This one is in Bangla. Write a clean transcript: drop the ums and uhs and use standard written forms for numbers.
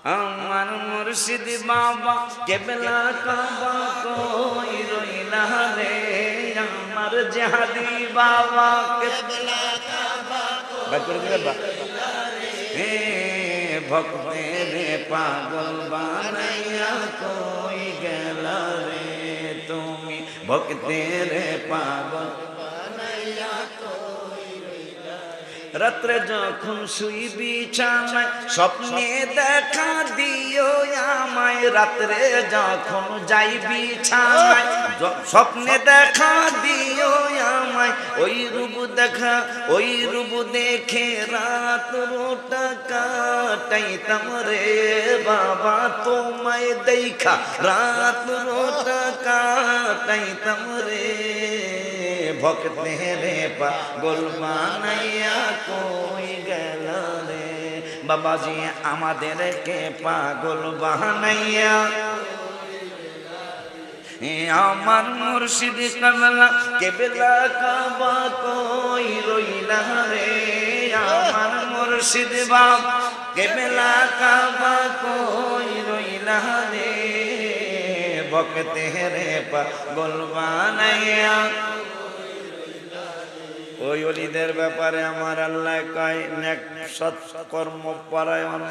আমার মুর্শিদ বাবা কেবলা কাবা কই রইলা রে, আমার জিহাদি বাবা কেবলা কাবা কই রইলা রে, ভক্তের পাগল বানাইয়া কই গেলা রে তুমি, ভক্তের পাগল বানাইয়া কই রইলা। রাত্রে যখন শুই বিছানায় স্বপ্নে দেখা দিও আমায়, রাত্রে যখন যাই বিছানায় স্বপ্নে দেখা দিও আমায়, ওই রূপ দেখা ওই রূপ দেখে রাত রোটা কাটাইতাম রে বাবা, তোমায় দেখা রাত রোটা কাটাইতাম রে, ভক্তের পাগল বানাইয়া কই গেল রে, বাবাজি আমাদেরকে পাগল বানাইয়া। আমার মুর্শিদ কাবলা কেবলা কাবা কই রইলা রে, আমার মুর্শিদ বাবা কেবলা কাবা কই রইলা রে, ভক্তের পাগল বানাইয়া। ওই ওলিদের ব্যাপারে আমার আল্লাহ কয় নেক সৎ কর্ম পরায়ণ